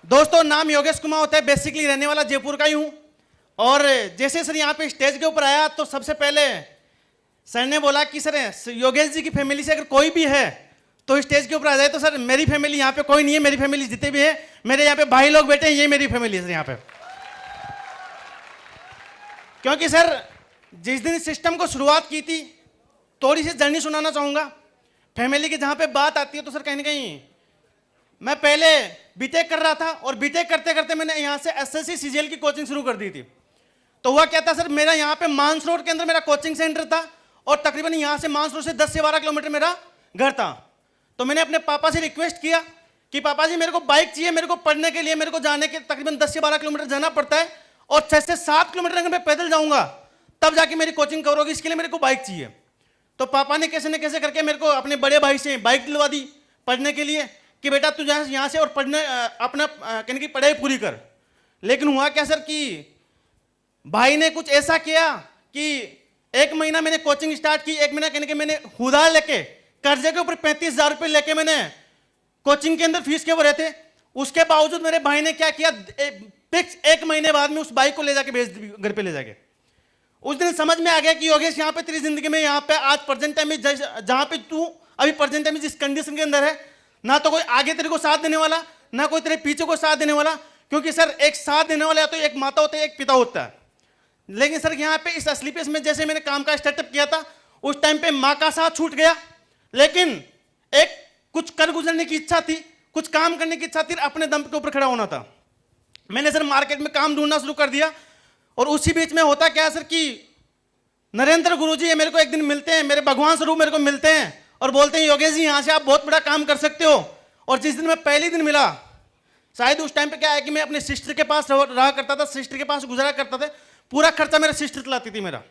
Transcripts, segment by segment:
दोस्तों, नाम योगेश कुमार होता है। बेसिकली रहने वाला जयपुर का ही हूँ। और जैसे सर यहाँ पे स्टेज के ऊपर आया तो सबसे पहले सर ने बोला कि सर योगेश जी की फैमिली से अगर कोई भी है तो स्टेज के ऊपर आ जाए। तो सर मेरी फैमिली यहाँ पे कोई नहीं है। मेरी फैमिली जितने भी है, मेरे यहाँ पे भाई लोग बैठे हैं, ये मेरी फैमिली है सर यहाँ पे। क्योंकि सर जिस दिन सिस्टम को शुरुआत की थी, थोड़ी सी जर्नी सुनाना चाहूँगा। फैमिली की जहाँ पे बात आती है तो सर कहीं ना कहीं मैं पहले बीटेक कर रहा था और बीटेक करते करते मैंने यहाँ से एसएससी सीजीएल की कोचिंग शुरू कर दी थी। तो हुआ क्या था सर, मेरा यहाँ पे मानसरोवर के अंदर मेरा कोचिंग सेंटर था और तकरीबन यहाँ से मानसरोवर से 10 से 12 किलोमीटर मेरा घर था। तो मैंने अपने पापा से रिक्वेस्ट किया कि पापा जी मेरे को बाइक चाहिए, मेरे को पढ़ने के लिए मेरे को जाने के तकरीबन 10 से 12 किलोमीटर जाना पड़ता है और 6 से 7 किलोमीटर अगर मैं पैदल जाऊँगा तब जाके मेरी कोचिंग कवर होगी, इसके लिए मेरे को बाइक चाहिए। तो पापा ने कैसे न कैसे करके मेरे को अपने बड़े भाई से बाइक दिलवा दी पढ़ने के लिए कि बेटा तू यहाँ से और पढ़ने अपना कहने की पढ़ाई पूरी कर। लेकिन हुआ क्या सर कि भाई ने कुछ ऐसा किया कि 1 महीना मैंने कोचिंग स्टार्ट की, 1 महीना कहने के मैंने उधार लेके कर्जे के ऊपर 35,000 रुपये लेके मैंने कोचिंग के अंदर फीस के वो रहते। उसके बावजूद मेरे भाई ने क्या किया, फिक्स 1 महीने बाद में उस बाइक को ले जाके भेज दी घर पे ले जाके। उस दिन समझ में आ गया कि योगेश यहाँ पे तेरी जिंदगी में यहाँ पे आज प्रेजेंट टाइम में जहाँ पे तू अभी प्रेजेंट टाइम में जिस कंडीशन के अंदर है, ना तो कोई आगे तेरे को साथ देने वाला, ना कोई तेरे पीछे को साथ देने वाला। क्योंकि सर एक साथ देने वाला या तो एक माता होता है, एक पिता होता है। लेकिन सर यहाँ पे इस असली पेस में जैसे मैंने काम का स्टार्टअप किया था उस टाइम पे माँ का साथ छूट गया, लेकिन एक कुछ कर गुजरने की इच्छा थी, कुछ काम करने की इच्छा थी, अपने दम के ऊपर खड़ा होना था। मैंने सर मार्केट में काम ढूंढना शुरू कर दिया और उसी बीच में होता क्या है सर कि नरेंद्र गुरुजी है मेरे को एक दिन मिलते हैं, मेरे भगवान स्वरूप मेरे को मिलते हैं और बोलते हैं योगेश जी यहाँ से आप बहुत बड़ा काम कर सकते हो। और जिस दिन मैं पहले दिन मिला, शायद उस टाइम पे क्या है कि मैं अपने सिस्टर के पास रहा करता था, सिस्टर के पास गुजारा करता था, पूरा खर्चा मेरा सिस्टर चलाती थी मेरा।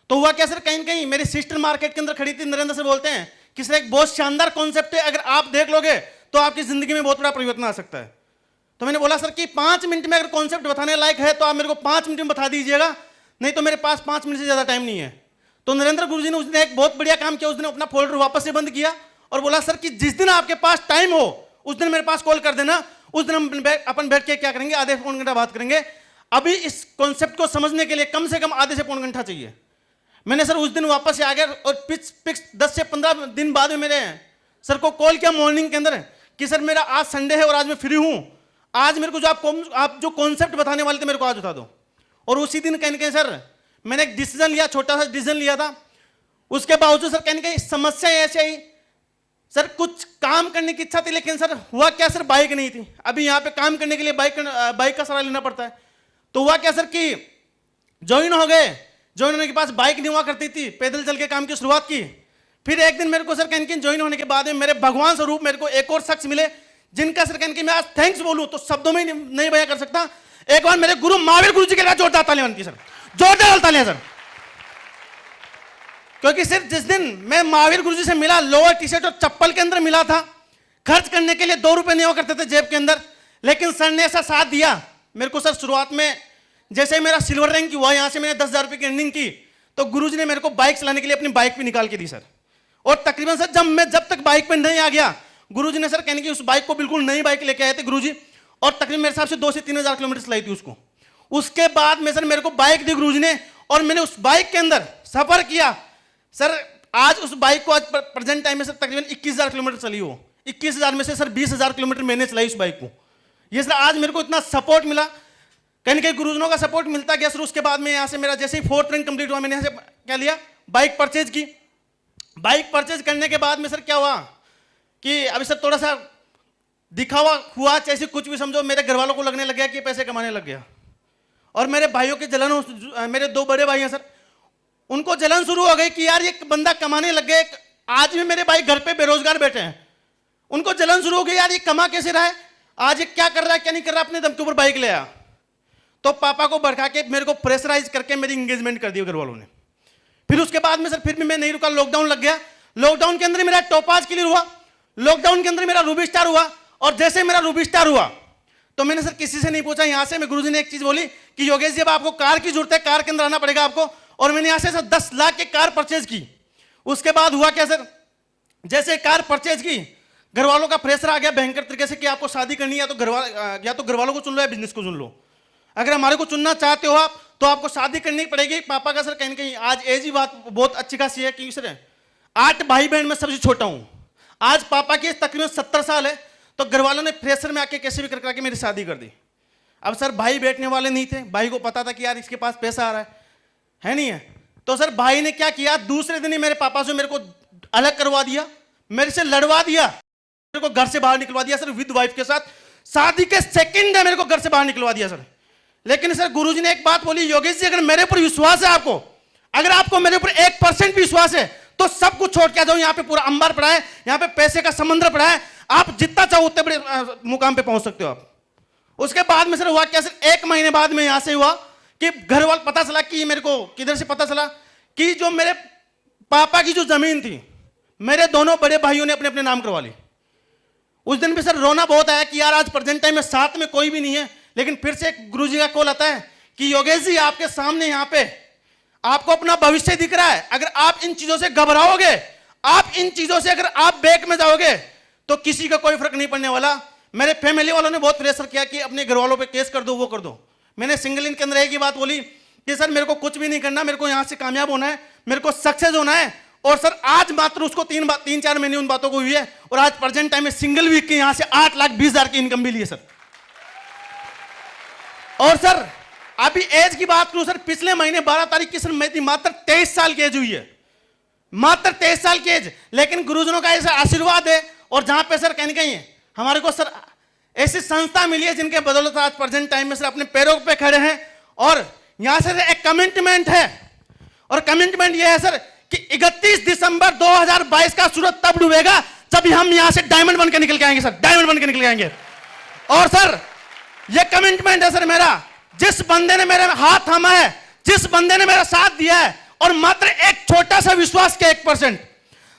तो हुआ क्या सर, कहीं न कहीं मेरी सिस्टर मार्केट के अंदर खड़ी थी। नरेंद्र से बोलते हैं कि सर एक बहुत शानदार कॉन्सेप्ट है, अगर आप देख लोगे तो आपकी जिंदगी में बहुत बड़ा परिवर्तन आ सकता है। तो मैंने बोला सर कि 5 मिनट में अगर कॉन्सेप्ट बताने लायक है तो आप मेरे को 5 मिनट में बता दीजिएगा, नहीं तो मेरे पास 5 मिनट से ज़्यादा टाइम नहीं है। तो नरेंद्र गुरुजी ने उस दिन एक बहुत बढ़िया काम किया। उस दिन अपना फोल्डर वापस से बंद किया और बोला सर कि जिस दिन आपके पास टाइम हो उस दिन मेरे पास कॉल कर देना। उस दिन हम अपन बैठ के क्या करेंगे, आधे पौन घंटा बात करेंगे। अभी इस कॉन्सेप्ट को समझने के लिए कम से कम आधे से पौन घंटा चाहिए। मैंने सर उस दिन वापस से आ गया और फिक्स 10 से 15 दिन बाद में मेरे सर को कॉल किया मॉर्निंग के अंदर कि सर मेरा आज संडे है और आज मैं फ्री हूँ, आज मेरे को जो आप जो कॉन्सेप्ट बताने वाले थे मेरे को आज बता दो। और उसी दिन कहीं ना कहीं सर मैंने एक डिसीजन लिया, छोटा सा डिसीजन लिया था। उसके बावजूद सर कहीं ना कहीं समस्या ऐसे आई सर, कुछ काम करने की इच्छा थी लेकिन सर हुआ क्या सर, बाइक नहीं थी। अभी यहाँ पे काम करने के लिए बाइक का सहारा लेना पड़ता है। तो हुआ क्या सर कि ज्वाइन हो गए, ज्वाइन होने के पास बाइक नहीं हुआ करती थी, पैदल चल के काम की शुरुआत की। फिर एक दिन मेरे को सर कहीं ज्वाइन होने के बाद में मेरे भगवान स्वरूप मेरे को एक और शख्स मिले जिनका सर कहीं मैं आज थैंक्स बोलूं तो शब्दों में नहीं बयां कर सकता। एक बार मेरे गुरु महावीर गुरु जी के लिए जोरदार तालियां बनती सर, जोरदार तालियां सर। क्योंकि सिर्फ जिस दिन मैं महावीर गुरु जी से मिला, लोअर टी शर्ट और चप्पल के अंदर मिला था, खर्च करने के लिए 2 रुपए नहीं हुआ करते थे जेब के अंदर, लेकिन सर ने ऐसा साथ दिया मेरे को। सर शुरुआत में जैसे मेरा सिल्वर रैंक हुआ, यहाँ से मैंने 10,000 रुपये की अर्निंग की तो गुरुजी ने मेरे को बाइक चलाने के लिए अपनी बाइक भी निकाल के दी सर। और तकरीबन सर जब तक बाइक पे नहीं आ गया, गुरुजी ने सर कहने की उस बाइक को बिल्कुल नई बाइक लेके आए थे गुरुजी, और तकरीबन मेरे हिसाब से 2 से 3,000 किलोमीटर चलाई थी उसको। उसके बाद में सर मेरे को बाइक दी गुरुजी ने और मैंने उस बाइक के अंदर सफर किया सर। आज उस बाइक को आज प्रेजेंट टाइम में सर तकरीबन 21,000 किलोमीटर चली हो। 21,000 में से सर 20,000 किलोमीटर मैंने चलाई उस बाइक को। ये सर आज मेरे को इतना सपोर्ट मिला, कहीं कहीं गुरुजनों का सपोर्ट मिलता गया सर। उसके बाद में यहाँ से मेरा जैसे ही 4th रैंक कंप्लीट हुआ, मैंने यहाँ से क्या लिया, बाइक परचेज की। बाइक परचेज करने के बाद में सर क्या हुआ कि अभी सर थोड़ा सा दिखावा हुआ, जैसे कुछ भी समझो, मेरे घर वालों को लगने लग गया कि पैसे कमाने लग गया। और मेरे भाइयों की जलन, मेरे 2 बड़े भाई हैं सर, उनको जलन शुरू हो गई कि यार ये बंदा कमाने लग गया। आज भी मेरे भाई घर पे बेरोजगार बैठे हैं, उनको जलन शुरू हो गई यार ये कमा कैसे रहा है, आज ये क्या कर रहा है क्या नहीं कर रहा, अपने दम के ऊपर बाइक ले आया। तो पापा को भड़का के मेरे को प्रेशराइज करके मेरी इंगेजमेंट कर दी घर वालों ने। फिर उसके बाद में सर फिर भी मैं नहीं रुका, लॉकडाउन लग गया। लॉकडाउन के अंदर मेरा टॉपाज क्लियर हुआ, लॉकडाउन के अंदर मेरा रूबी स्टार हुआ। और जैसे मेरा रूबी स्टार हुआ तो मैंने सर किसी से नहीं पूछा, यहाँ से मैं गुरुजी ने एक चीज बोली कि योगेश जी अब आपको कार की जरूरत है, कार के अंदर आना पड़ेगा आपको। और मैंने यहाँ से सर 10 लाख की कार परचेज की। उसके बाद हुआ क्या सर, जैसे कार परचेज की घर वालों का प्रेशर आ गया भयंकर तरीके से कि आपको शादी करनी है, या तो घर वालों को चुन लो या बिजनेस को चुन लो। अगर हमारे को चुनना चाहते हो आप तो आपको शादी करनी पड़ेगी। पापा का सर कहीं ना कहीं आज एज ही बात बहुत अच्छी खासी है कि सर 8 भाई बहन में सबसे छोटा हूं। आज पापा की तकरीबन 70 साल है, तो घर वालों ने प्रेशर में आके कैसे भी करके मेरी शादी कर दी। अब सर भाई बैठने वाले नहीं थे, भाई को पता था कि यार इसके पास पैसा आ रहा है नहीं है, तो सर भाई ने क्या किया, दूसरे दिन ही मेरे पापा से मेरे को अलग करवा दिया, मेरे से लड़वा दिया, मेरे को घर से बाहर निकलवा दिया सर विद वाइफ के साथ। शादी के सेकंड मेरे को घर से बाहर निकलवा दिया सर। लेकिन सर गुरुजी ने एक बात बोली, योगेश जी अगर मेरे ऊपर विश्वास है आपको, अगर आपको मेरे ऊपर 1% भी विश्वास है तो सब कुछ छोड़ के आ जाओ। यहाँ पे पूरा अंबार पड़ा है, यहाँ पे पैसे का समुद्र पड़ा है, आप जितना चाहो उतने बड़े मुकाम पे पहुंच सकते हो आप। उसके बाद में सर हुआ क्या, सर 1 महीने बाद में यहां से हुआ कि घर वाले पता चला कि मेरे को किधर से पता चला कि जो मेरे पापा की जो जमीन थी मेरे दोनों बड़े भाइयों ने अपने अपने नाम करवा ली। उस दिन भी सर रोना बहुत आया कि यार आज प्रेजेंट टाइम में साथ में कोई भी नहीं है। लेकिन फिर से गुरुजी का कॉल आता है कि योगेश जी आपके सामने यहाँ पे आपको अपना भविष्य दिख रहा है, अगर आप इन चीजों से घबराओगे, आप इन चीजों से अगर आप बैक में जाओगे तो किसी का कोई फर्क नहीं पड़ने वाला। मेरे फैमिली वालों ने बहुत प्रेशर किया कि अपने घर वालों पे केस कर दो, वो कर दो। मैंने सिंगल इन के अंदर एक ही बात बोली कि सर मेरे को कुछ भी नहीं करना, मेरे को यहां से कामयाब होना है, मेरे को सक्सेस होना है। और सर आज मात्र उसको 3-4 महीने उन बातों को हुई है और आज प्रेजेंट टाइम में सिंगल वीक के यहां से 8,20,000 की इनकम भी ली है सर। और सर अभी एज की बात करूं सर, पिछले महीने 12 तारीख की सर मेरी मात्र 23 साल की एज हुई है, मात्र 23 साल की एज। लेकिन गुरुजनों का ऐसा आशीर्वाद है और जहां पे सर कहीं कहीं हमारे को सर ऐसी संस्था मिली है जिनके बदौलत आज प्रेजेंट टाइम में सर अपने पैरों पे खड़े हैं। और यहां से एक कमिटमेंट है, और कमिटमेंट यह है सर कि 31 दिसंबर 2022 का सूरज तब डूबेगा जब हम यहां से डायमंड बनकर निकल के आएंगे सर, डायमंड बनकर निकल के आएंगे। और सर यह कमिटमेंट है सर मेरा, जिस बंदे ने मेरे हाथ थामा है, जिस बंदे ने मेरा साथ दिया है और मात्र एक छोटा सा विश्वास के 1%,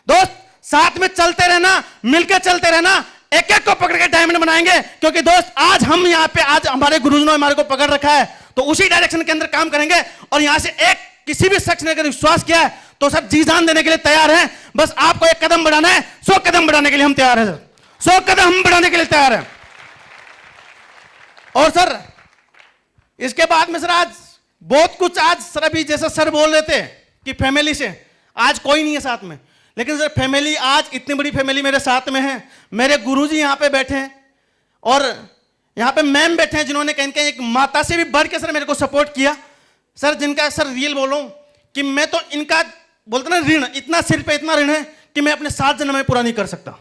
दोस्त साथ में चलते रहना, मिलकर चलते रहना, एक एक को पकड़ के डायमंड बनाएंगे। क्योंकि दोस्त आज हम यहाँ पे, आज हमारे गुरुजनों ने हमारे को पकड़ रखा है तो उसी डायरेक्शन के अंदर काम करेंगे। और यहां से एक किसी भी शख्स ने अगर विश्वास किया है तो सर जी जान देने के लिए तैयार हैं। बस आपको एक कदम बढ़ाना है, 100 कदम बढ़ाने के लिए हम तैयार हैं सर, 100 कदम हम बढ़ाने के लिए तैयार हैं। और सर इसके बाद में सर आज बहुत कुछ, आज सर अभी जैसा सर बोल रहे थे कि फैमिली से आज कोई नहीं है साथ में, लेकिन सर फैमिली आज इतनी बड़ी फैमिली मेरे साथ में है। मेरे गुरुजी यहाँ पे बैठे हैं और यहाँ पे मैम बैठे हैं जिन्होंने कहीं कहीं एक माता से भी बढ़ के सर मेरे को सपोर्ट किया सर, जिनका सर रियल बोलूं कि मैं तो इनका बोलते ना ऋण, इतना सिर पे इतना ऋण है कि मैं अपने 7 जन्म में पूरा नहीं कर सकता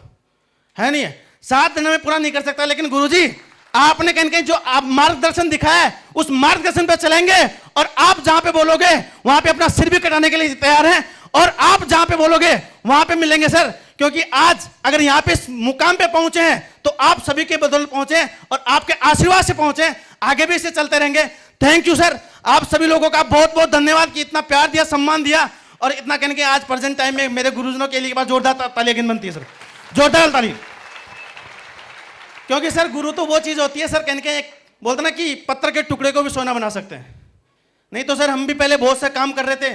है, नहीं है 7 जन्म में पूरा नहीं कर सकता। लेकिन गुरुजी आपने कहीं कहीं जो आप मार्गदर्शन दिखाया है उस मार्गदर्शन पे चलेंगे और आप जहां पे बोलोगे वहां पे अपना सिर भी कटाने के लिए तैयार हैं और आप जहां पे बोलोगे वहां पे मिलेंगे सर। क्योंकि आज अगर यहां पे इस मुकाम पे पहुंचे हैं तो आप सभी के बदौलत पहुंचे और आपके आशीर्वाद से पहुंचे, आगे भी इससे चलते रहेंगे। थैंक यू सर, आप सभी लोगों का बहुत बहुत धन्यवाद कि इतना प्यार दिया, सम्मान दिया और इतना कहने के आज प्रेजेंट टाइम में मेरे गुरुजनों के लिए जोरदार तालियां बनती है सर, जोरदार ताली। क्योंकि सर गुरु तो वो चीज होती है सर, कहने के एक बोलते ना कि पत्थर के टुकड़े को भी सोना बना सकते हैं। नहीं तो सर हम भी पहले बहुत सा काम कर रहे थे,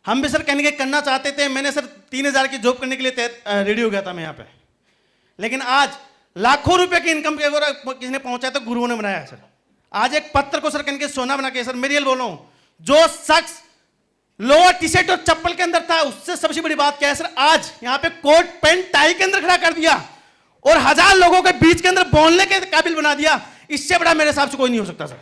हम भी सर कहने के करना चाहते थे। मैंने सर 3,000 की जॉब करने के लिए रेडी हो गया था मैं यहाँ पे, लेकिन आज लाखों रुपए की इनकम किसी ने पहुंचा तो गुरुओं ने बनाया सर। आज एक पत्थर को सर कहने के सोना बना के सर, मैं रियल बोल रहा हूं, जो शख्स लोअर टी शर्ट और चप्पल के अंदर था उससे सबसे बड़ी बात क्या है सर, आज यहाँ पे कोट पैंट टाई के अंदर खड़ा कर दिया और 1000 लोगों के बीच के अंदर बोलने के काबिल बना दिया। इससे बड़ा मेरे हिसाब से कोई नहीं हो सकता सर,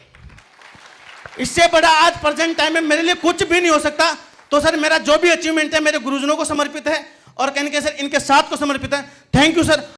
इससे बड़ा आज प्रेजेंट टाइम में मेरे लिए कुछ भी नहीं हो सकता। तो सर मेरा जो भी अचीवमेंट है मेरे गुरुजनों को समर्पित है और कहने के सर इनके साथ को समर्पित है। Thank you sir.